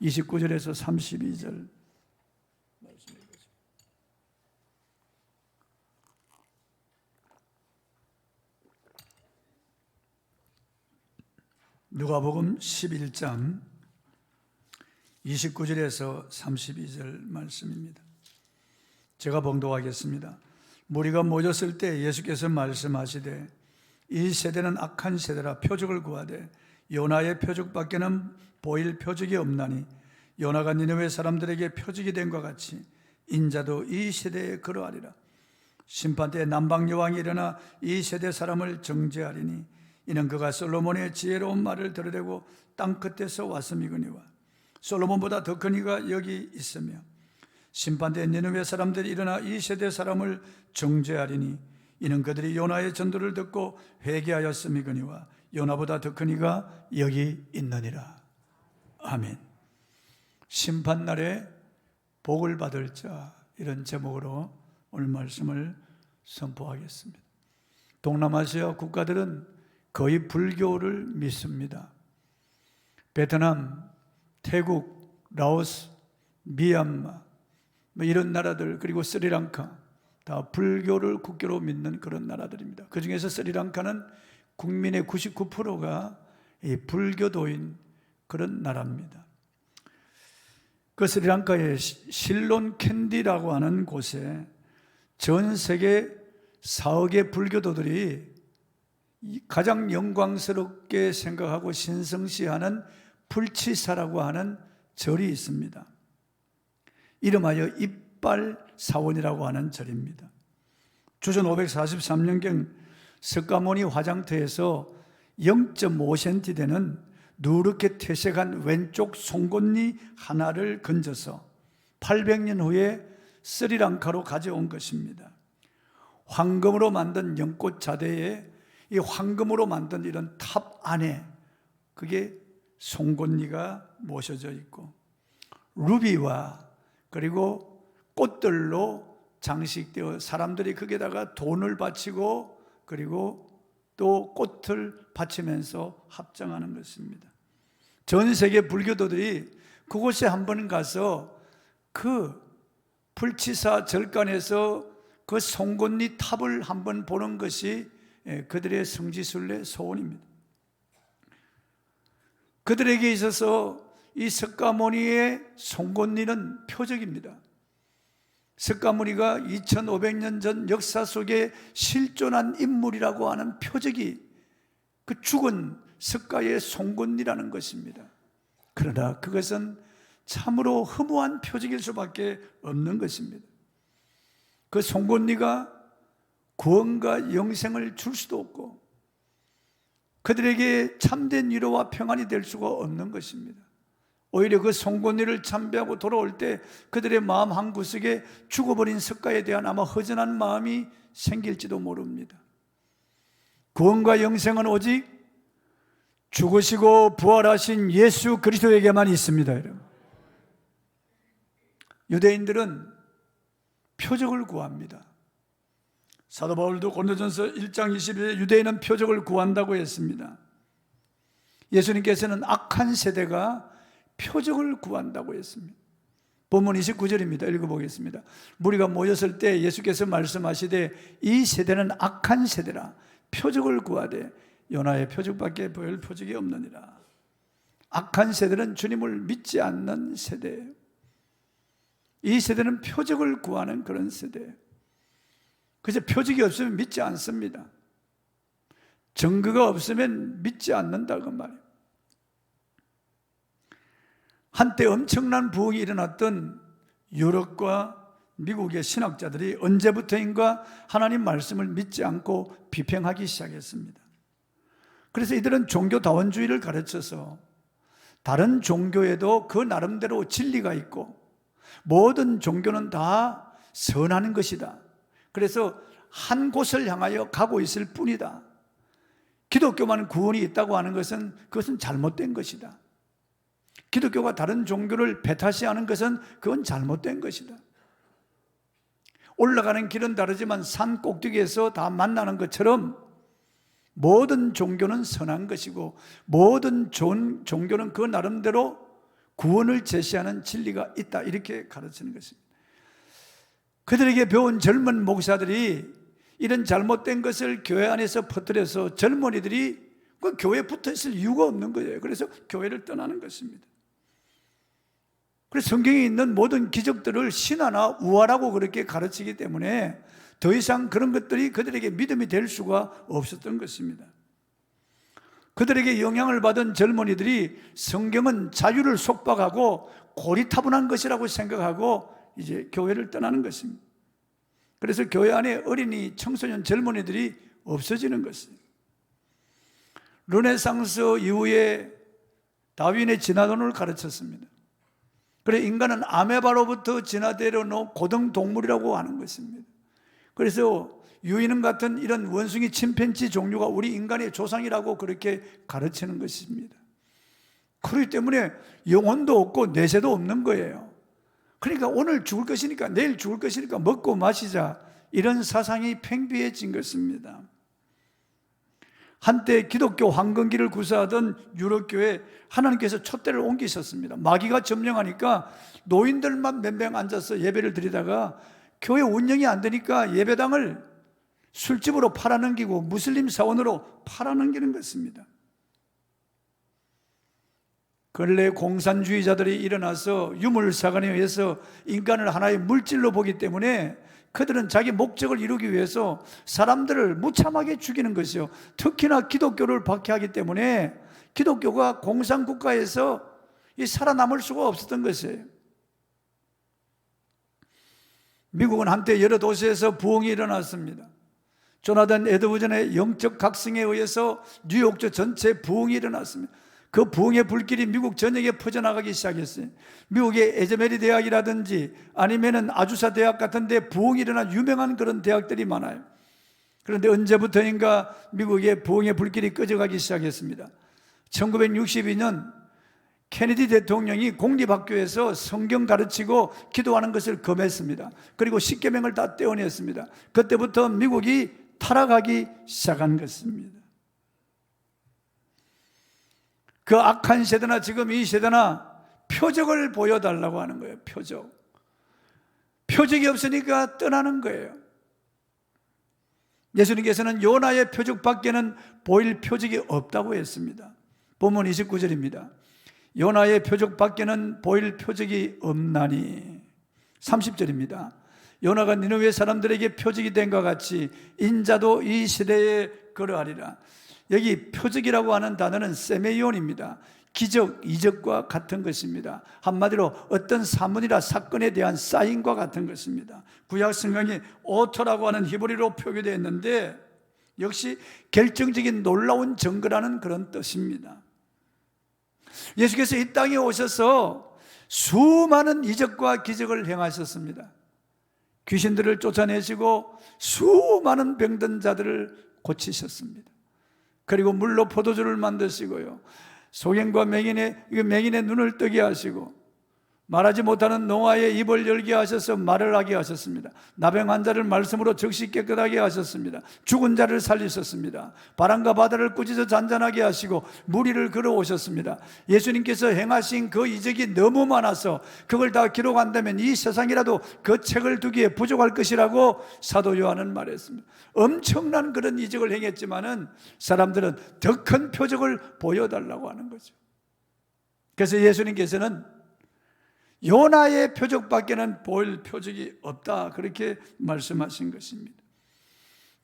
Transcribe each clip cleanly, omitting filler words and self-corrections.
29절에서 32절 말씀해 보세요. 누가복음 11장 29절에서 32절 말씀입니다. 제가 봉독하겠습니다. 무리가 모였을 때 예수께서 말씀하시되 이 세대는 악한 세대라 표적을 구하되 요나의 표적밖에는 보일 표적이 없나니 요나가 니느웨 사람들에게 표적이 된 것 같이 인자도 이 세대에 그러하리라. 심판때에 남방 여왕이 일어나 이 세대 사람을 정죄하리니 이는 그가 솔로몬의 지혜로운 말을 들으려고 땅 끝에서 왔음이거니와 솔로몬보다 더 큰 이가 여기 있으며 심판때에 니느웨 사람들이 일어나 이 세대 사람을 정죄하리니 이는 그들이 요나의 전도를 듣고 회개하였음이거니와 요나보다 더 큰 이가 여기 있느니라. 아멘. 심판날에 복을 받을 자, 이런 제목으로 오늘 말씀을 선포하겠습니다. 동남아시아 국가들은 거의 불교를 믿습니다. 베트남, 태국, 라오스, 미얀마 이런 나라들, 그리고 스리랑카 다 불교를 국교로 믿는 그런 나라들입니다. 그 중에서 스리랑카는 국민의 99%가 불교도인 그런 나라입니다. 그 스리랑카의 실론 캔디라고 하는 곳에 전 세계 4억의 불교도들이 가장 영광스럽게 생각하고 신성시하는 불치사라고 하는 절이 있습니다. 이름하여 이빨 사원이라고 하는 절입니다. 주전 543년경 석가모니 화장터에서 0.5cm 되는 누렇게 퇴색한 왼쪽 송곳니 하나를 건져서 800년 후에 스리랑카로 가져온 것입니다. 황금으로 만든 연꽃 자대에 이 황금으로 만든 이런 탑 안에 그게 송곳니가 모셔져 있고 루비와 그리고 꽃들로 장식되어 사람들이 거기에다가 돈을 바치고 그리고 또 꽃을 바치면서 합장하는 것입니다. 전 세계 불교도들이 그곳에 한번 가서 그 불치사 절간에서 그 송곳니 탑을 한번 보는 것이 그들의 성지순례 소원입니다. 그들에게 있어서 이 석가모니의 송곳니는 표적입니다. 석가모니가 2500년 전 역사 속에 실존한 인물이라고 하는 표적이 그 죽은 석가의 송곳니라는 것입니다. 그러나 그것은 참으로 허무한 표적일 수밖에 없는 것입니다. 그 송곳니가 구원과 영생을 줄 수도 없고 그들에게 참된 위로와 평안이 될 수가 없는 것입니다. 오히려 그 송곳니를 참배하고 돌아올 때 그들의 마음 한구석에 죽어버린 석가에 대한 아마 허전한 마음이 생길지도 모릅니다. 구원과 영생은 오직 죽으시고 부활하신 예수 그리스도에게만 있습니다. 여러분. 유대인들은 표적을 구합니다. 사도 바울도 고린도전서 1장 20일에 유대인은 표적을 구한다고 했습니다. 예수님께서는 악한 세대가 표적을 구한다고 했습니다. 본문 29절입니다. 읽어보겠습니다. 무리가 모였을 때 예수께서 말씀하시되 이 세대는 악한 세대라 표적을 구하되 요나의 표적밖에 보일 표적이 없느니라. 악한 세대는 주님을 믿지 않는 세대예요. 이 세대는 표적을 구하는 그런 세대예요. 그래서 표적이 없으면 믿지 않습니다. 증거가 없으면 믿지 않는다 그 말이에요. 한때 엄청난 부흥이 일어났던 유럽과 미국의 신학자들이 언제부터인가 하나님 말씀을 믿지 않고 비평하기 시작했습니다. 그래서 이들은 종교다원주의를 가르쳐서 다른 종교에도 그 나름대로 진리가 있고 모든 종교는 다 선한 것이다. 그래서 한 곳을 향하여 가고 있을 뿐이다. 기독교만 구원이 있다고 하는 것은 그것은 잘못된 것이다. 기독교가 다른 종교를 배타시하는 것은 그건 잘못된 것이다. 올라가는 길은 다르지만 산 꼭대기에서 다 만나는 것처럼 모든 종교는 선한 것이고 모든 종교는 그 나름대로 구원을 제시하는 진리가 있다, 이렇게 가르치는 것입니다. 그들에게 배운 젊은 목사들이 이런 잘못된 것을 교회 안에서 퍼뜨려서 젊은이들이 그 교회에 붙어 있을 이유가 없는 거예요. 그래서 교회를 떠나는 것입니다. 그래서 성경에 있는 모든 기적들을 신화나 우화라고 그렇게 가르치기 때문에 더 이상 그런 것들이 그들에게 믿음이 될 수가 없었던 것입니다. 그들에게 영향을 받은 젊은이들이 성경은 자유를 속박하고 고리타분한 것이라고 생각하고 이제 교회를 떠나는 것입니다. 그래서 교회 안에 어린이, 청소년, 젊은이들이 없어지는 것입니다. 르네상스 이후에 다윈의 진화론을 가르쳤습니다. 그래 인간은 아메바로부터 진화되어 놓은 고등동물이라고 하는 것입니다. 그래서 유인원 같은 이런 원숭이, 침팬지 종류가 우리 인간의 조상이라고 그렇게 가르치는 것입니다. 그렇기 때문에 영혼도 없고 내세도 없는 거예요. 그러니까 오늘 죽을 것이니까, 내일 죽을 것이니까 먹고 마시자, 이런 사상이 팽배해진 것입니다. 한때 기독교 황금기를 구사하던 유럽교회 하나님께서 촛대를 옮기셨습니다. 마귀가 점령하니까 노인들만 몇 명 앉아서 예배를 드리다가 교회 운영이 안 되니까 예배당을 술집으로 팔아넘기고 무슬림 사원으로 팔아넘기는 것입니다. 근래 공산주의자들이 일어나서 유물사관에 의해서 인간을 하나의 물질로 보기 때문에 그들은 자기 목적을 이루기 위해서 사람들을 무참하게 죽이는 것이요, 특히나 기독교를 박해하기 때문에 기독교가 공산국가에서 살아남을 수가 없었던 것이에요. 미국은 한때 여러 도시에서 부흥이 일어났습니다. 조나단 에드워전의 영적 각성에 의해서 뉴욕주 전체 부흥이 일어났습니다. 그 부흥의 불길이 미국 전역에 퍼져나가기 시작했어요. 미국의 에즈메리 대학이라든지 아니면은 아주사 대학 같은 데 부흥이 일어난 유명한 그런 대학들이 많아요. 그런데 언제부터인가 미국의 부흥의 불길이 꺼져가기 시작했습니다. 1962년 케네디 대통령이 공립학교에서 성경 가르치고 기도하는 것을 금했습니다. 그리고 십계명을 다 떼어냈습니다. 그때부터 미국이 타락하기 시작한 것입니다. 그 악한 세대나 지금 이 세대나 표적을 보여달라고 하는 거예요. 표적이 없으니까 떠나는 거예요. 예수님께서는 요나의 표적 밖에는 보일 표적이 없다고 했습니다. 본문 29절입니다. 요나의 표적 밖에는 보일 표적이 없나니. 30절입니다. 요나가 니느웨 사람들에게 표적이 된 것 같이 인자도 이 시대에 그러하리라. 여기 표적이라고 하는 단어는 세메이온입니다. 기적, 이적과 같은 것입니다. 한마디로 어떤 사문이나 사건에 대한 사인과 같은 것입니다. 구약 성경에 오토라고 하는 히브리어로 표기되어 있는데 역시 결정적인 놀라운 증거라는 그런 뜻입니다. 예수께서 이 땅에 오셔서 수많은 이적과 기적을 행하셨습니다. 귀신들을 쫓아내시고 수많은 병든 자들을 고치셨습니다. 그리고 물로 포도주를 만드시고요, 소경과 맹인의 눈을 뜨게 하시고 말하지 못하는 농아의 입을 열게 하셔서 말을 하게 하셨습니다. 나병 환자를 말씀으로 즉시 깨끗하게 하셨습니다. 죽은 자를 살리셨습니다. 바람과 바다를 꾸짖어 잔잔하게 하시고 무리를 걸어오셨습니다. 예수님께서 행하신 그 이적이 너무 많아서 그걸 다 기록한다면 이 세상이라도 그 책을 두기에 부족할 것이라고 사도 요한은 말했습니다. 엄청난 그런 이적을 행했지만은 사람들은 더 큰 표적을 보여달라고 하는 거죠. 그래서 예수님께서는 요나의 표적밖에는 보일 표적이 없다, 그렇게 말씀하신 것입니다.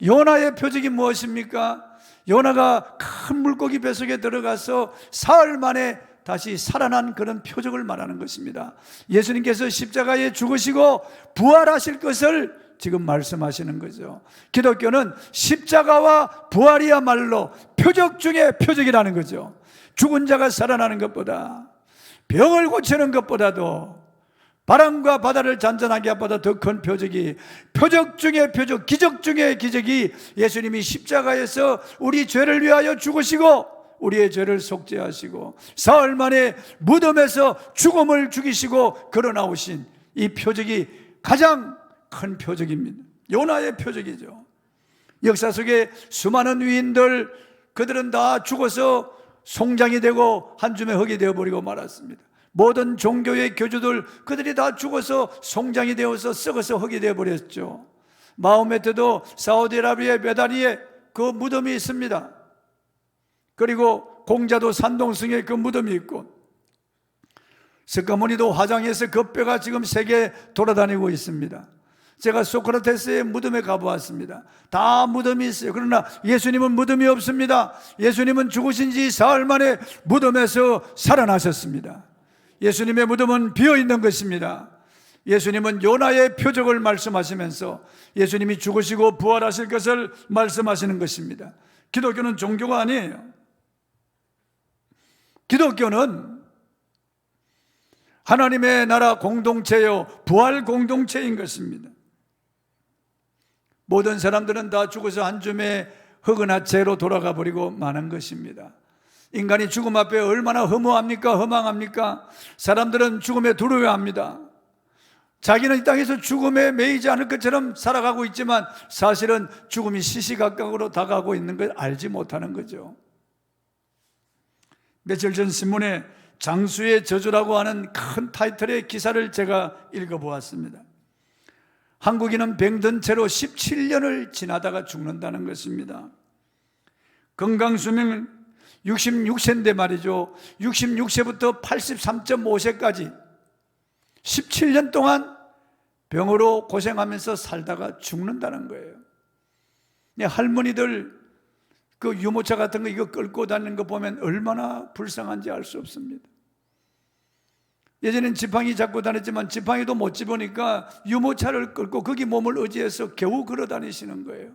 요나의 표적이 무엇입니까? 요나가 큰 물고기 뱃속에 들어가서 사흘 만에 다시 살아난 그런 표적을 말하는 것입니다. 예수님께서 십자가에 죽으시고 부활하실 것을 지금 말씀하시는 거죠. 기독교는 십자가와 부활이야말로 표적 중에 표적이라는 거죠. 죽은 자가 살아나는 것보다, 병을 고치는 것보다도, 바람과 바다를 잔잔하게 하보다 더 큰 표적이, 표적 중에 표적, 기적 중에 기적이 예수님이 십자가에서 우리 죄를 위하여 죽으시고 우리의 죄를 속죄하시고 사흘 만에 무덤에서 죽음을 죽이시고 걸어 나오신 이 표적이 가장 큰 표적입니다. 요나의 표적이죠. 역사 속에 수많은 위인들, 그들은 다 죽어서 송장이 되고 한 줌의 흙이 되어버리고 말았습니다. 모든 종교의 교주들 그들이 다 죽어서 송장이 되어서 썩어서 흙이 되어버렸죠. 마호메트도 사우디아라비아의 메다리에 그 무덤이 있습니다. 그리고 공자도 산동성에 그 무덤이 있고, 스가모니도 화장해서 그 뼈가 지금 세계에 돌아다니고 있습니다. 제가 소크라테스의 무덤에 가보았습니다. 다 무덤이 있어요. 그러나 예수님은 무덤이 없습니다. 예수님은 죽으신 지 사흘 만에 무덤에서 살아나셨습니다. 예수님의 무덤은 비어있는 것입니다. 예수님은 요나의 표적을 말씀하시면서 예수님이 죽으시고 부활하실 것을 말씀하시는 것입니다. 기독교는 종교가 아니에요. 기독교는 하나님의 나라 공동체요, 부활 공동체인 것입니다. 모든 사람들은 다 죽어서 한 줌의 흙은 채로 돌아가 버리고 마는 것입니다. 인간이 죽음 앞에 얼마나 허무합니까? 허망합니까? 사람들은 죽음에 두려워합니다. 자기는 이 땅에서 죽음에 매이지 않을 것처럼 살아가고 있지만 사실은 죽음이 시시각각으로 다가오고 있는 걸 알지 못하는 거죠. 며칠 전 신문에 장수의 저주라고 하는 큰 타이틀의 기사를 제가 읽어보았습니다. 한국인은 병든 채로 17년을 지나다가 죽는다는 것입니다. 건강수명은 66세인데 말이죠. 66세부터 83.5세까지 17년 동안 병으로 고생하면서 살다가 죽는다는 거예요. 할머니들 그 유모차 같은 거 이거 끌고 다니는 거 보면 얼마나 불쌍한지 알 수 없습니다. 예전엔 지팡이 잡고 다녔지만 지팡이도 못 집으니까 유모차를 끌고 거기 몸을 의지해서 겨우 걸어 다니시는 거예요.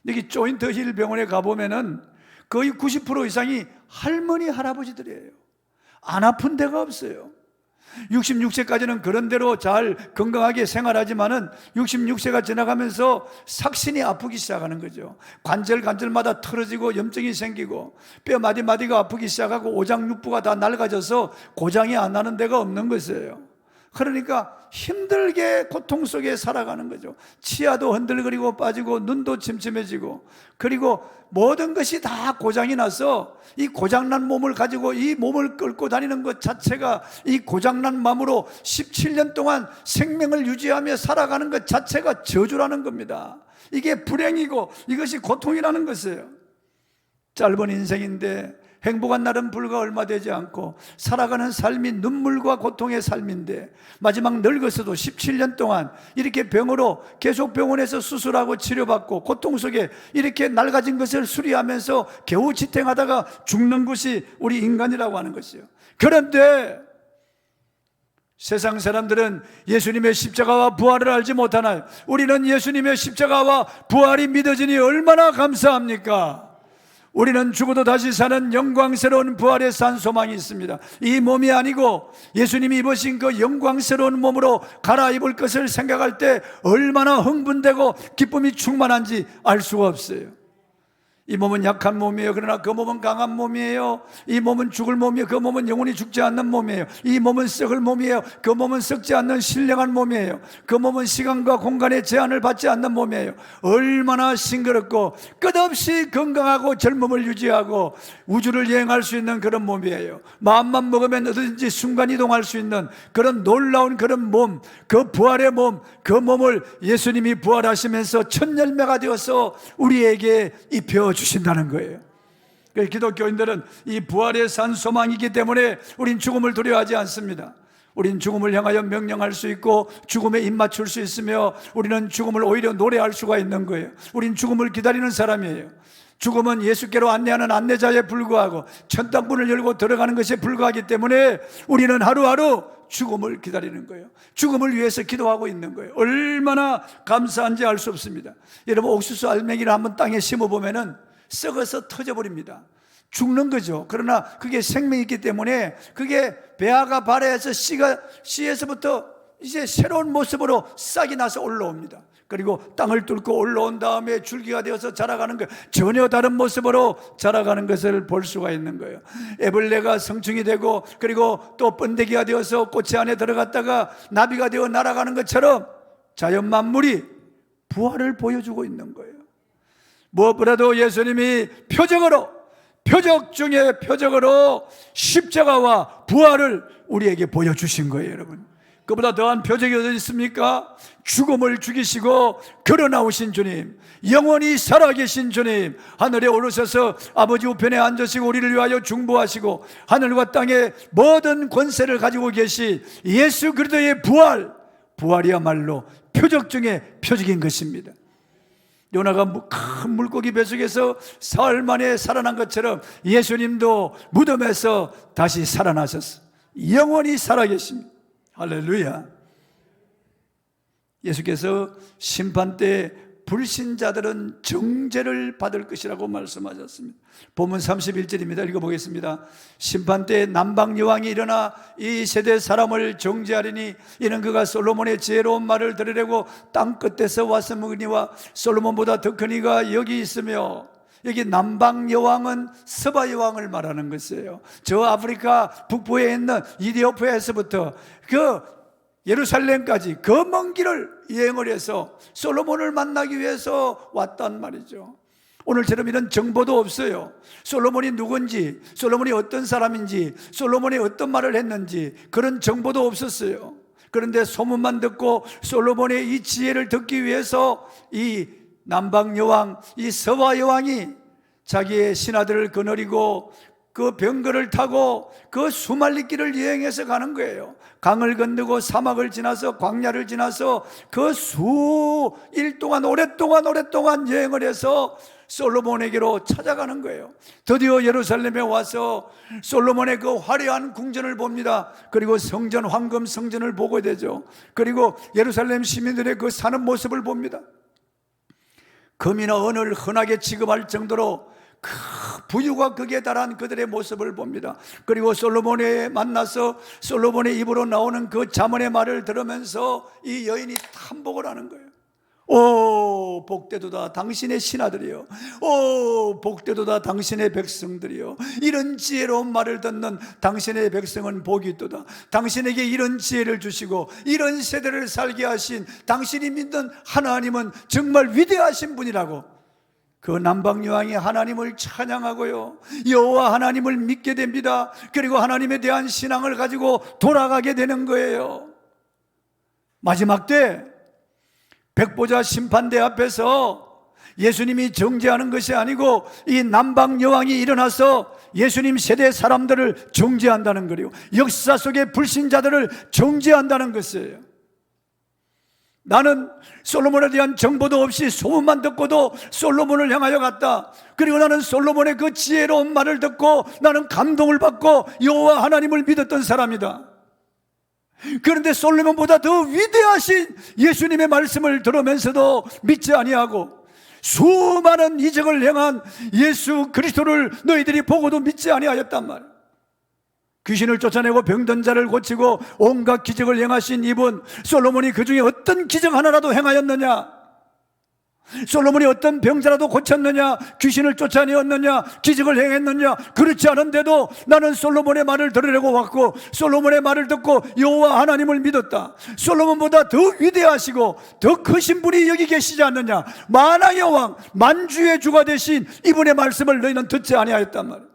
여기 조인트 힐 병원에 가보면은 거의 90% 이상이 할머니, 할아버지들이에요. 안 아픈 데가 없어요. 66세까지는 그런 대로 잘 건강하게 생활하지만은 66세가 지나가면서 삭신이 아프기 시작하는 거죠. 관절마다 틀어지고 염증이 생기고 뼈 마디마디가 아프기 시작하고 오장육부가 다 낡아져서 고장이 안 나는 데가 없는 것이에요. 그러니까 힘들게 고통 속에 살아가는 거죠. 치아도 흔들거리고 빠지고 눈도 침침해지고, 그리고 모든 것이 다 고장이 나서 이 고장난 몸을 가지고 이 몸을 끌고 다니는 것 자체가, 이 고장난 마음으로 17년 동안 생명을 유지하며 살아가는 것 자체가 저주라는 겁니다. 이게 불행이고 이것이 고통이라는 것이에요. 짧은 인생인데 행복한 날은 불과 얼마 되지 않고 살아가는 삶이 눈물과 고통의 삶인데 마지막 늙어서도 17년 동안 이렇게 병으로 계속 병원에서 수술하고 치료받고 고통 속에 이렇게 낡아진 것을 수리하면서 겨우 지탱하다가 죽는 것이 우리 인간이라고 하는 것이에요. 그런데 세상 사람들은 예수님의 십자가와 부활을 알지 못하나요? 우리는 예수님의 십자가와 부활이 믿어지니 얼마나 감사합니까? 우리는 죽어도 다시 사는 영광스러운 부활의 산 소망이 있습니다. 이 몸이 아니고 예수님이 입으신 그 영광스러운 몸으로 갈아입을 것을 생각할 때 얼마나 흥분되고 기쁨이 충만한지 알 수가 없어요. 이 몸은 약한 몸이에요. 그러나 그 몸은 강한 몸이에요. 이 몸은 죽을 몸이에요. 그 몸은 영원히 죽지 않는 몸이에요. 이 몸은 썩을 몸이에요. 그 몸은 썩지 않는 신령한 몸이에요. 그 몸은 시간과 공간의 제한을 받지 않는 몸이에요. 얼마나 싱그럽고 끝없이 건강하고 젊음을 유지하고 우주를 여행할 수 있는 그런 몸이에요. 마음만 먹으면 어디든지 순간 이동할 수 있는 그런 놀라운 그런 몸, 그 부활의 몸, 그 몸을 예수님이 부활하시면서 첫 열매가 되어서 우리에게 입혀 주신다는 거예요. 그래서 기독교인들은 이 부활의 산 소망이기 때문에 우린 죽음을 두려워하지 않습니다. 우린 죽음을 향하여 명령할 수 있고 죽음에 입맞출 수 있으며 우리는 죽음을 오히려 노래할 수가 있는 거예요. 우린 죽음을 기다리는 사람이에요. 죽음은 예수께로 안내하는 안내자에 불과하고 천당문을 열고 들어가는 것에 불과하기 때문에 우리는 하루하루 죽음을 기다리는 거예요. 죽음을 위해서 기도하고 있는 거예요. 얼마나 감사한지 알 수 없습니다. 여러분, 옥수수 알맹이를 한번 땅에 심어보면은 썩어서 터져버립니다. 죽는 거죠. 그러나 그게 생명이 있기 때문에 그게 배아가 발해서 씨에서부터 이제 새로운 모습으로 싹이 나서 올라옵니다. 그리고 땅을 뚫고 올라온 다음에 줄기가 되어서 자라가는 거예요. 전혀 다른 모습으로 자라가는 것을 볼 수가 있는 거예요. 애벌레가 성충이 되고 그리고 또 번데기가 되어서 꽃이 안에 들어갔다가 나비가 되어 날아가는 것처럼 자연 만물이 부활을 보여주고 있는 거예요. 무엇보다도 예수님이 표적 중에 표적으로 십자가와 부활을 우리에게 보여주신 거예요, 여러분. 그보다 더한 표적이 어디 있습니까? 죽음을 죽이시고 걸어 나오신 주님, 영원히 살아계신 주님, 하늘에 오르셔서 아버지 우편에 앉으시고 우리를 위하여 중보하시고 하늘과 땅의 모든 권세를 가지고 계신 예수 그리스도의 부활이야말로 표적 중에 표적인 것입니다. 요나가 큰 물고기 뱃속에서 사흘 만에 살아난 것처럼 예수님도 무덤에서 다시 살아나셨어. 영원히 살아계십니다. 할렐루야. 예수께서 심판 때 불신자들은 정죄를 받을 것이라고 말씀하셨습니다. 본문 31절입니다. 읽어보겠습니다. 심판 때 남방 여왕이 일어나 이 세대 사람을 정죄하리니 이는 그가 솔로몬의 지혜로운 말을 들으려고 땅 끝에서 왔음이니와 솔로몬보다 더 큰 이가 여기 있으며, 여기 남방 여왕은 서바 여왕을 말하는 것이에요. 저 아프리카 북부에 있는 이디오피아에서부터 그 예루살렘까지 그 먼 길을 여행을 해서 솔로몬을 만나기 위해서 왔단 말이죠. 오늘처럼 이런 정보도 없어요. 솔로몬이 누군지, 솔로몬이 어떤 사람인지, 솔로몬이 어떤 말을 했는지 그런 정보도 없었어요. 그런데 소문만 듣고 솔로몬의 이 지혜를 듣기 위해서 이 남방 여왕, 이 서바 여왕이 자기의 신하들을 거느리고 그 병거를 타고 그 수말리 길을 여행해서 가는 거예요. 강을 건너고 사막을 지나서 광야를 지나서 그 수일 동안 오랫동안 여행을 해서 솔로몬에게로 찾아가는 거예요. 드디어 예루살렘에 와서 솔로몬의 그 화려한 궁전을 봅니다. 그리고 성전, 황금 성전을 보게 되죠. 그리고 예루살렘 시민들의 그 사는 모습을 봅니다. 금이나 은을 흔하게 취급할 정도로 그 부유가 극에 달한 그들의 모습을 봅니다. 그리고 솔로몬에 만나서 솔로몬의 입으로 나오는 그 잠언의 말을 들으면서 이 여인이 탐복을 하는 거예요. 오, 복되도다 당신의 신하들이요, 오, 복되도다 당신의 백성들이요, 이런 지혜로운 말을 듣는 당신의 백성은 복이 있도다. 당신에게 이런 지혜를 주시고 이런 세대를 살게 하신 당신이 믿는 하나님은 정말 위대하신 분이라고 그 남방여왕이 하나님을 찬양하고요, 여호와 하나님을 믿게 됩니다. 그리고 하나님에 대한 신앙을 가지고 돌아가게 되는 거예요. 마지막 때 백보자 심판대 앞에서 예수님이 정죄하는 것이 아니고 이 남방여왕이 일어나서 예수님 세대 사람들을 정죄한다는 거예요. 역사 속의 불신자들을 정죄한다는 것이에요. 나는 솔로몬에 대한 정보도 없이 소문만 듣고도 솔로몬을 향하여 갔다. 그리고 나는 솔로몬의 그 지혜로운 말을 듣고 나는 감동을 받고 여호와 하나님을 믿었던 사람이다. 그런데 솔로몬보다 더 위대하신 예수님의 말씀을 들으면서도 믿지 아니하고 수많은 이적을 행한 예수 그리스도를 너희들이 보고도 믿지 아니하였단 말이에요. 귀신을 쫓아내고 병든 자를 고치고 온갖 기적을 행하신 이분, 솔로몬이 그 중에 어떤 기적 하나라도 행하였느냐? 솔로몬이 어떤 병자라도 고쳤느냐? 귀신을 쫓아내었느냐? 기적을 행했느냐? 그렇지 않은데도 나는 솔로몬의 말을 들으려고 왔고 솔로몬의 말을 듣고 여호와 하나님을 믿었다. 솔로몬보다 더 위대하시고 더 크신 분이 여기 계시지 않느냐? 만왕의 왕, 만주의 주가 되신 이분의 말씀을 너희는 듣지 아니하였단 말이야.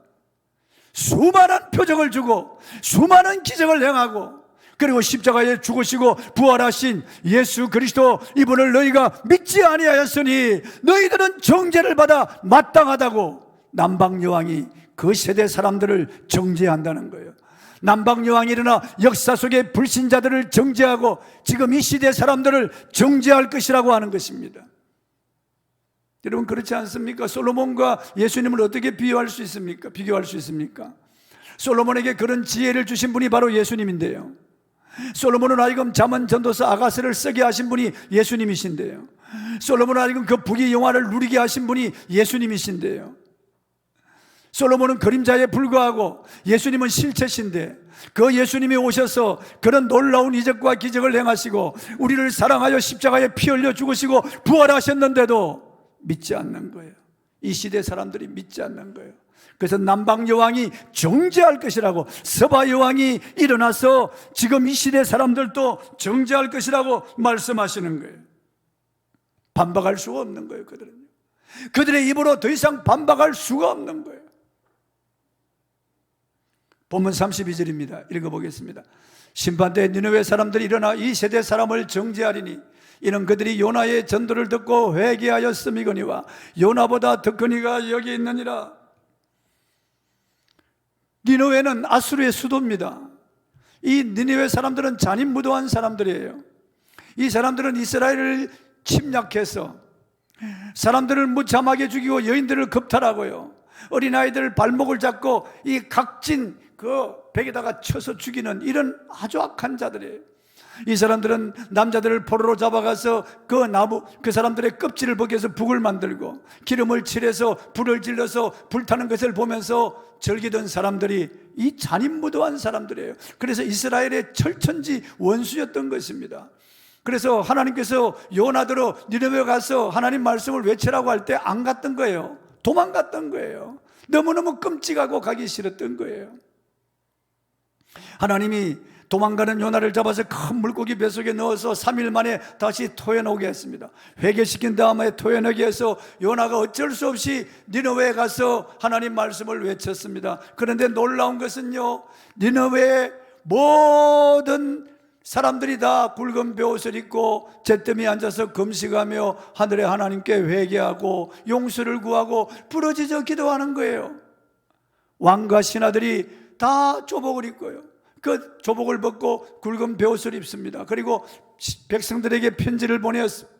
수많은 표적을 주고 수많은 기적을 행하고 그리고 십자가에 죽으시고 부활하신 예수 그리스도 이분을 너희가 믿지 아니하였으니 너희들은 정죄를 받아 마땅하다고 남방여왕이 그 세대 사람들을 정죄한다는 거예요. 남방여왕이 일어나 역사 속의 불신자들을 정죄하고 지금 이 시대 사람들을 정죄할 것이라고 하는 것입니다. 여러분 그렇지 않습니까? 솔로몬과 예수님을 어떻게 비교할 수 있습니까? 솔로몬에게 그런 지혜를 주신 분이 바로 예수님인데요. 솔로몬은 하여금 잠언 전도서 아가스를 쓰게 하신 분이 예수님이신데요. 솔로몬은 하여금 그 부귀 영화를 누리게 하신 분이 예수님이신데요. 솔로몬은 그림자에 불과하고 예수님은 실체신데 그 예수님이 오셔서 그런 놀라운 이적과 기적을 행하시고 우리를 사랑하여 십자가에 피 흘려 죽으시고 부활하셨는데도 믿지 않는 거예요. 이 시대 사람들이 믿지 않는 거예요. 그래서 남방여왕이 정죄할 것이라고, 서바여왕이 일어나서 지금 이 시대 사람들도 정죄할 것이라고 말씀하시는 거예요. 반박할 수가 없는 거예요. 그들의 입으로 더 이상 반박할 수가 없는 거예요. 본문 32절입니다. 읽어보겠습니다. 심판때 니느웨 사람들이 일어나 이 세대 사람을 정죄하리니 이는 그들이 요나의 전도를 듣고 회개하였음이거니와 요나보다 더 큰 이가 여기 있느니라. 니느웨는 아수르의 수도입니다. 이 니느웨 사람들은 잔인무도한 사람들이에요. 이 사람들은 이스라엘을 침략해서 사람들을 무참하게 죽이고 여인들을 겁탈하고요, 어린아이들 발목을 잡고 이 각진 그 벽에다가 쳐서 죽이는 이런 아주 악한 자들이에요. 이 사람들은 남자들을 포로로 잡아가서 그 사람들의 껍질을 벗겨서 북을 만들고 기름을 칠해서 불을 질러서 불타는 것을 보면서 즐기던 사람들이 이 잔인무도한 사람들이에요. 그래서 이스라엘의 철천지 원수였던 것입니다. 그래서 하나님께서 요나더러 니느웨 가서 하나님 말씀을 외치라고 할 때 안 갔던 거예요. 도망갔던 거예요. 너무너무 끔찍하고 가기 싫었던 거예요. 하나님이 도망가는 요나를 잡아서 큰 물고기 뱃속에 넣어서 3일 만에 다시 토해내게 했습니다. 회개시킨 다음에 토해내게 해서 요나가 어쩔 수 없이 니느웨에 가서 하나님 말씀을 외쳤습니다. 그런데 놀라운 것은요, 니느웨의 모든 사람들이 다 굵은 베옷을 입고 잿더미에 앉아서 금식하며 하늘의 하나님께 회개하고 용서를 구하고 부르짖어 기도하는 거예요. 왕과 신하들이 다 조복을 입고요, 그 조복을 벗고 굵은 베옷을 입습니다. 그리고 백성들에게 편지를 보냈습니다.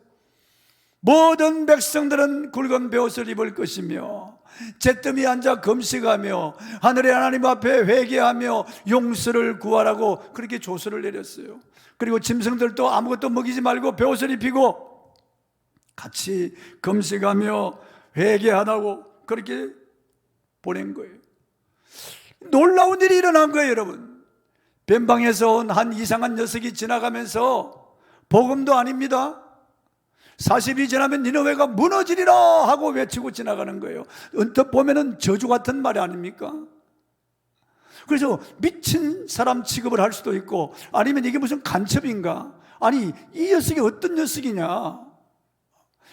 모든 백성들은 굵은 베옷을 입을 것이며 잿더미에 앉아 금식하며 하늘의 하나님 앞에 회개하며 용서를 구하라고 그렇게 조서를 내렸어요. 그리고 짐승들도 아무것도 먹이지 말고 베옷을 입히고 같이 금식하며 회개하라고 그렇게 보낸 거예요. 놀라운 일이 일어난 거예요, 여러분. 변방에서 온 한 이상한 녀석이 지나가면서, 복음도 아닙니다, 40이 지나면 니느웨가 무너지리라 하고 외치고 지나가는 거예요. 언뜻 보면은 저주 같은 말이 아닙니까? 그래서 미친 사람 취급을 할 수도 있고, 아니면 이게 무슨 간첩인가? 아니, 이 녀석이 어떤 녀석이냐?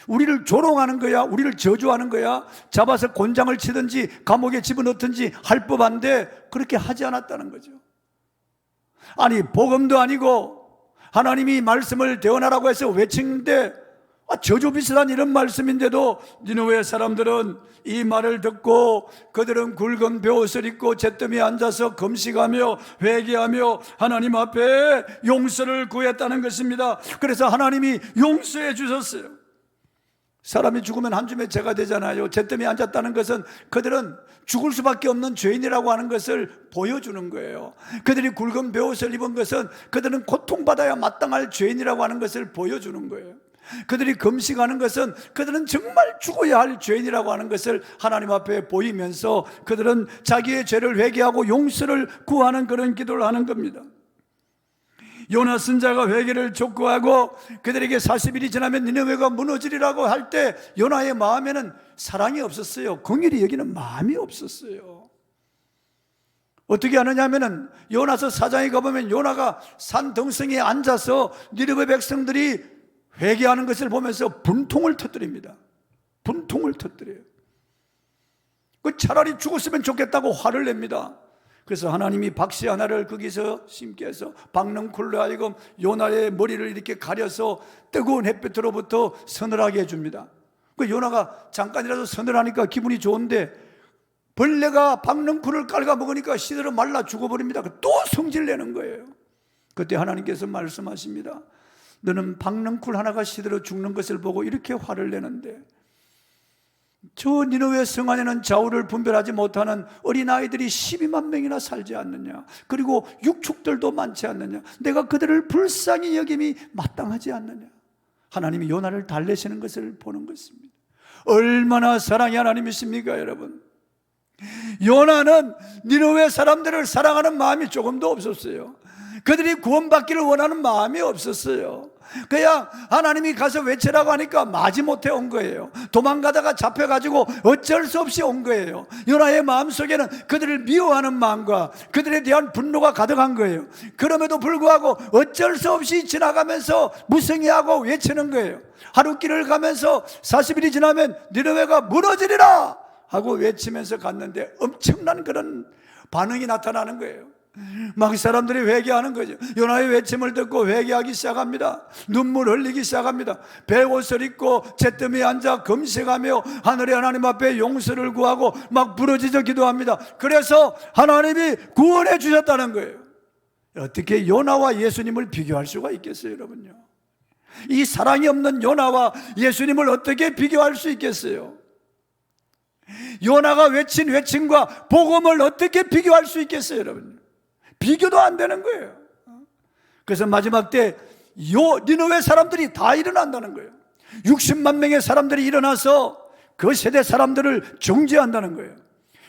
우리를 조롱하는 거야? 우리를 저주하는 거야? 잡아서 곤장을 치든지 감옥에 집어넣든지 할 법한데 그렇게 하지 않았다는 거죠. 아니, 복음도 아니고 하나님이 말씀을 대언하라고 해서 외치는데 저주 비슷한 이런 말씀인데도 니느웨 사람들은 이 말을 듣고 그들은 굵은 베옷을 입고 잿더미에 앉아서 금식하며 회개하며 하나님 앞에 용서를 구했다는 것입니다. 그래서 하나님이 용서해 주셨어요. 사람이 죽으면 한 줌의 죄가 되잖아요. 잿더미에 앉았다는 것은 그들은 죽을 수밖에 없는 죄인이라고 하는 것을 보여주는 거예요. 그들이 굵은 베옷을 입은 것은 그들은 고통받아야 마땅할 죄인이라고 하는 것을 보여주는 거예요. 그들이 금식하는 것은 그들은 정말 죽어야 할 죄인이라고 하는 것을 하나님 앞에 보이면서 그들은 자기의 죄를 회개하고 용서를 구하는 그런 기도를 하는 겁니다. 요나 선자가 회개를 촉구하고 그들에게 40일이 지나면 니느웨가 무너지리라고 할 때 요나의 마음에는 사랑이 없었어요. 긍휼히 여기는 마음이 없었어요. 어떻게 하느냐 하면은 요나서 4장에 가보면 요나가 산 덩성이에 앉아서 니느웨 백성들이 회개하는 것을 보면서 분통을 터뜨립니다. 분통을 터뜨려요. 차라리 죽었으면 좋겠다고 화를 냅니다. 그래서 하나님이 박씨 하나를 거기서 심게 해서 박넝쿨로 하여금 요나의 머리를 이렇게 가려서 뜨거운 햇빛으로부터 서늘하게 해줍니다. 그 요나가 잠깐이라도 서늘하니까 기분이 좋은데 벌레가 박넝쿨을 깔아먹으니까 시들어 말라 죽어버립니다. 또 성질내는 거예요. 그때 하나님께서 말씀하십니다. 너는 박넝쿨 하나가 시들어 죽는 것을 보고 이렇게 화를 내는데 저 니느웨 성 안에는 좌우를 분별하지 못하는 어린아이들이 12만 명이나 살지 않느냐? 그리고 육축들도 많지 않느냐? 내가 그들을 불쌍히 여김이 마땅하지 않느냐? 하나님이 요나를 달래시는 것을 보는 것입니다. 얼마나 사랑의 하나님이십니까, 여러분? 요나는 니느웨 사람들을 사랑하는 마음이 조금도 없었어요. 그들이 구원받기를 원하는 마음이 없었어요. 그냥 하나님이 가서 외치라고 하니까 마지못해 온 거예요. 도망가다가 잡혀가지고 어쩔 수 없이 온 거예요. 요나의 마음속에는 그들을 미워하는 마음과 그들에 대한 분노가 가득한 거예요. 그럼에도 불구하고 어쩔 수 없이 지나가면서 무성의하고 외치는 거예요. 하루 길을 가면서 40일이 지나면 니느웨가 무너지리라 하고 외치면서 갔는데 엄청난 그런 반응이 나타나는 거예요. 막 사람들이 회개하는 거죠. 요나의 외침을 듣고 회개하기 시작합니다. 눈물 흘리기 시작합니다. 베옷을 입고 잿더미에 앉아 금식하며 하늘의 하나님 앞에 용서를 구하고 막 부르짖어 기도합니다. 그래서 하나님이 구원해 주셨다는 거예요. 어떻게 요나와 예수님을 비교할 수가 있겠어요, 여러분요? 이 사랑이 없는 요나와 예수님을 어떻게 비교할 수 있겠어요? 요나가 외친 외침과 복음을 어떻게 비교할 수 있겠어요, 여러분? 비교도 안 되는 거예요. 그래서 마지막 때 니느웨 사람들이 다 일어난다는 거예요. 60만 명의 사람들이 일어나서 그 세대 사람들을 정죄한다는 거예요.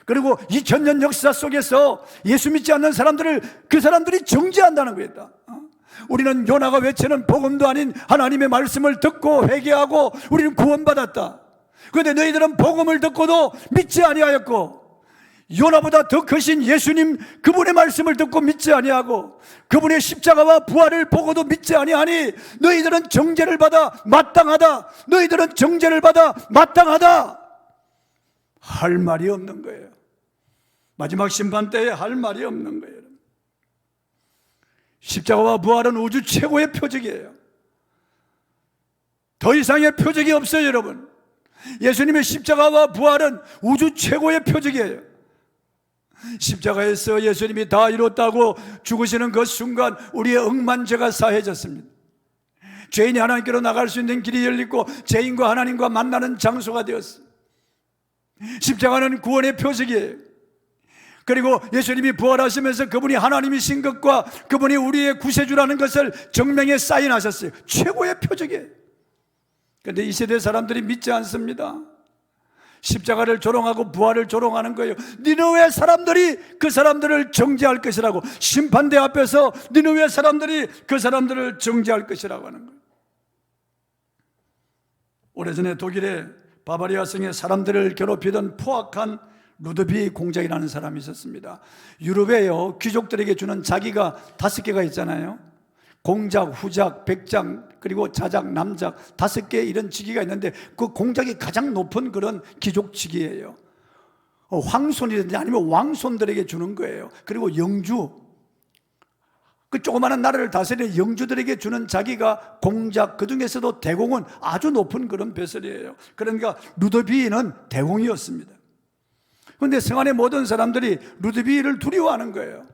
그리고 2000년 역사 속에서 예수 믿지 않는 사람들을 그 사람들이 정죄한다는 거였다. 우리는 요나가 외치는 복음도 아닌 하나님의 말씀을 듣고 회개하고 우리는 구원받았다. 그런데 너희들은 복음을 듣고도 믿지 아니하였고 요나보다 더 크신 예수님 그분의 말씀을 듣고 믿지 아니하고 그분의 십자가와 부활을 보고도 믿지 아니하니 너희들은 정죄를 받아 마땅하다. 너희들은 정죄를 받아 마땅하다. 할 말이 없는 거예요. 마지막 심판 때에 할 말이 없는 거예요. 십자가와 부활은 우주 최고의 표적이에요. 더 이상의 표적이 없어요, 여러분. 예수님의 십자가와 부활은 우주 최고의 표적이에요. 십자가에서 예수님이 다 이뤘다고 죽으시는 그 순간 우리의 억만죄가 사해졌습니다. 죄인이 하나님께로 나갈 수 있는 길이 열리고 죄인과 하나님과 만나는 장소가 되었어요. 십자가는 구원의 표적이에요. 그리고 예수님이 부활하시면서 그분이 하나님이신 것과 그분이 우리의 구세주라는 것을 정명에 사인하셨어요. 최고의 표적이에요. 그런데 이 세대 사람들이 믿지 않습니다. 십자가를 조롱하고 부활을 조롱하는 거예요. 니느웨 사람들이 그 사람들을 정죄할 것이라고, 심판대 앞에서 니느웨 사람들이 그 사람들을 정죄할 것이라고 하는 거예요. 오래전에 독일의 바바리아 성에 사람들을 괴롭히던 포악한 루드비 공작이라는 사람이 있었습니다. 유럽에요, 귀족들에게 주는 자기가 5개가 있잖아요. 공작, 후작, 백작, 그리고 자작, 남작 5개 이런 직위가 있는데 그 공작이 가장 높은 그런 귀족 직위예요. 황손이든지 아니면 왕손들에게 주는 거예요. 그리고 영주, 그 조그마한 나라를 다스리는 영주들에게 주는 자기가 공작, 그 중에서도 대공은 아주 높은 그런 배설이에요. 그러니까 루드비는 대공이었습니다. 그런데 성안의 모든 사람들이 루드비를 두려워하는 거예요.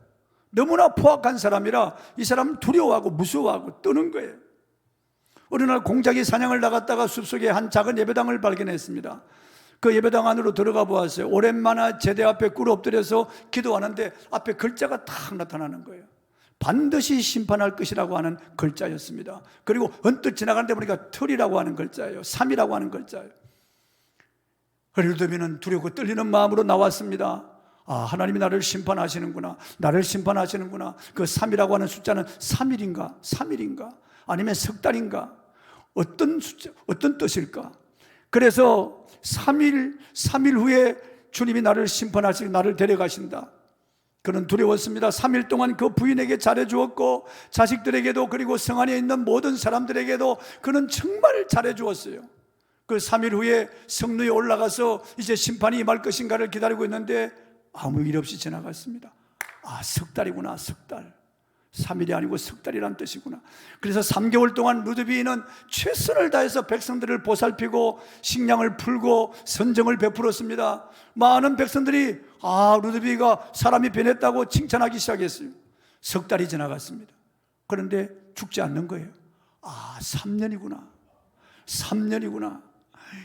너무나 포악한 사람이라 이 사람은 두려워하고 무서워하고 떠는 거예요. 어느 날 공작이 사냥을 나갔다가 숲속에 한 작은 예배당을 발견했습니다. 그 예배당 안으로 들어가 보았어요. 오랜만에 제대 앞에 꿇어 엎드려서 기도하는데 앞에 글자가 탁 나타나는 거예요. 반드시 심판할 것이라고 하는 글자였습니다. 그리고 언뜻 지나가는데 보니까 틀이라고 하는 글자예요. 3이라고 하는 글자예요. 루드비는 두렵고 떨리는 마음으로 나왔습니다. 아, 하나님이 나를 심판하시는구나. 나를 심판하시는구나. 그 3이라고 하는 숫자는 3일인가? 3일인가? 아니면 석 달인가? 어떤 숫자, 어떤 뜻일까? 그래서 3일 후에 주님이 나를 심판하시고 나를 데려가신다. 그는 두려웠습니다. 3일 동안 그 부인에게 잘해주었고 자식들에게도 그리고 성 안에 있는 모든 사람들에게도 그는 정말 잘해주었어요. 그 3일 후에 성루에 올라가서 이제 심판이 임할 것인가를 기다리고 있는데 아무 일 없이 지나갔습니다. 아, 석 달이구나. 석 달. 3일이 아니고 석 달이란 뜻이구나. 그래서 3개월 동안 루드비는 최선을 다해서 백성들을 보살피고 식량을 풀고 선정을 베풀었습니다. 많은 백성들이 루드비가 사람이 변했다고 칭찬하기 시작했어요. 석 달이 지나갔습니다. 그런데 죽지 않는 거예요. 3년이구나. 3년이구나.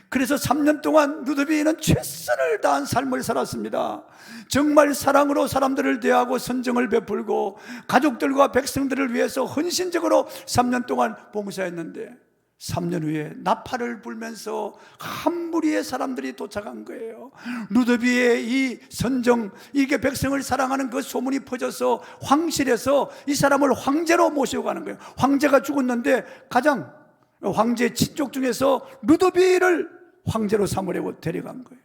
그래서 3년 동안 루드비는 최선을 다한 삶을 살았습니다. 정말 사랑으로 사람들을 대하고 선정을 베풀고 가족들과 백성들을 위해서 헌신적으로 3년 동안 봉사했는데 3년 후에 나팔을 불면서 한 무리의 사람들이 도착한 거예요. 루드비의 이 선정, 이게 백성을 사랑하는 그 소문이 퍼져서 황실에서 이 사람을 황제로 모시고 가는 거예요. 황제가 죽었는데 가장 황제 친족 중에서 루드비를 황제로 삼으려고 데려간 거예요.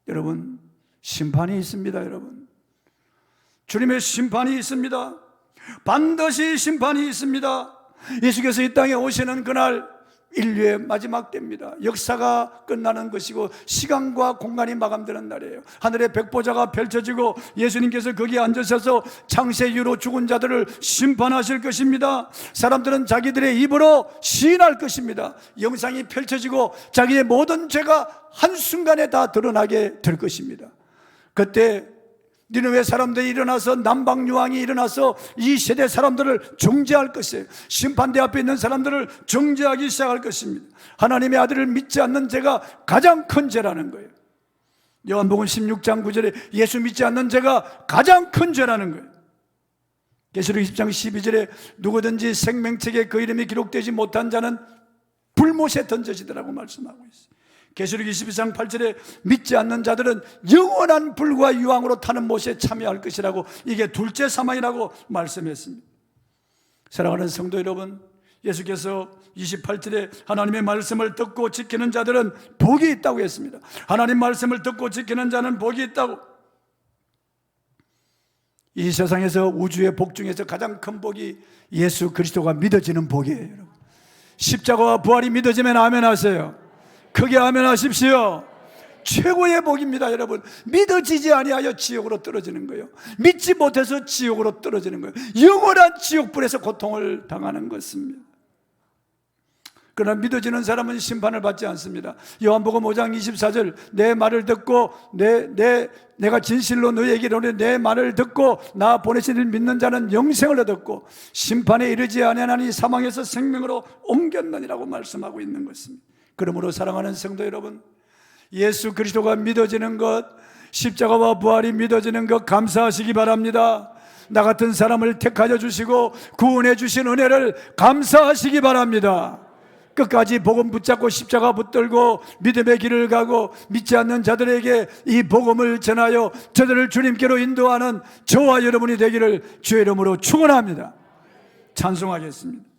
여러분, 심판이 있습니다. 여러분, 주님의 심판이 있습니다. 반드시 심판이 있습니다. 예수께서 이 땅에 오시는 그날 인류의 마지막 때입니다. 역사가 끝나는 것이고 시간과 공간이 마감되는 날이에요. 하늘의 백보자가 펼쳐지고 예수님께서 거기에 앉으셔서 창세 이후로 죽은 자들을 심판하실 것입니다. 사람들은 자기들의 입으로 시인할 것입니다. 영상이 펼쳐지고 자기의 모든 죄가 한순간에 다 드러나게 될 것입니다. 그때 니느웨 사람들이 일어나서 남방유황이 일어나서 이 세대 사람들을 정죄할 것이에요. 심판대 앞에 있는 사람들을 정죄하기 시작할 것입니다. 하나님의 아들을 믿지 않는 죄가 가장 큰 죄라는 거예요. 요한복음 16장 9절에 예수 믿지 않는 죄가 가장 큰 죄라는 거예요. 계시록 20장 12절에 누구든지 생명책에 그 이름이 기록되지 못한 자는 불못에 던져지더라고 말씀하고 있어요. 계시록 22장 8절에 믿지 않는 자들은 영원한 불과 유황으로 타는 못에 참여할 것이라고, 이게 둘째 사망이라고 말씀했습니다. 사랑하는 성도 여러분, 예수께서 28절에 하나님의 말씀을 듣고 지키는 자들은 복이 있다고 했습니다. 하나님 말씀을 듣고 지키는 자는 복이 있다고. 이 세상에서 우주의 복 중에서 가장 큰 복이 예수 그리스도가 믿어지는 복이에요. 여러분, 십자가와 부활이 믿어지면 아멘 하세요. 크게 아멘 하십시오. 최고의 복입니다. 여러분, 믿어지지 아니하여 지옥으로 떨어지는 거예요. 믿지 못해서 지옥으로 떨어지는 거예요. 영원한 지옥불에서 고통을 당하는 것입니다. 그러나 믿어지는 사람은 심판을 받지 않습니다. 요한복음 5장 24절 내 말을 듣고 내가 진실로 너희에게 이르노니 내 말을 듣고 나 보내신 이를 믿는 자는 영생을 얻었고 심판에 이르지 아니하나니 사망에서 생명으로 옮겼느니라고 말씀하고 있는 것입니다. 그러므로 사랑하는 성도 여러분, 예수 그리스도가 믿어지는 것, 십자가와 부활이 믿어지는 것 감사하시기 바랍니다. 나 같은 사람을 택하여 주시고 구원해 주신 은혜를 감사하시기 바랍니다. 끝까지 복음 붙잡고 십자가 붙들고 믿음의 길을 가고 믿지 않는 자들에게 이 복음을 전하여 저들을 주님께로 인도하는 저와 여러분이 되기를 주의 이름으로 축원합니다. 찬송하겠습니다.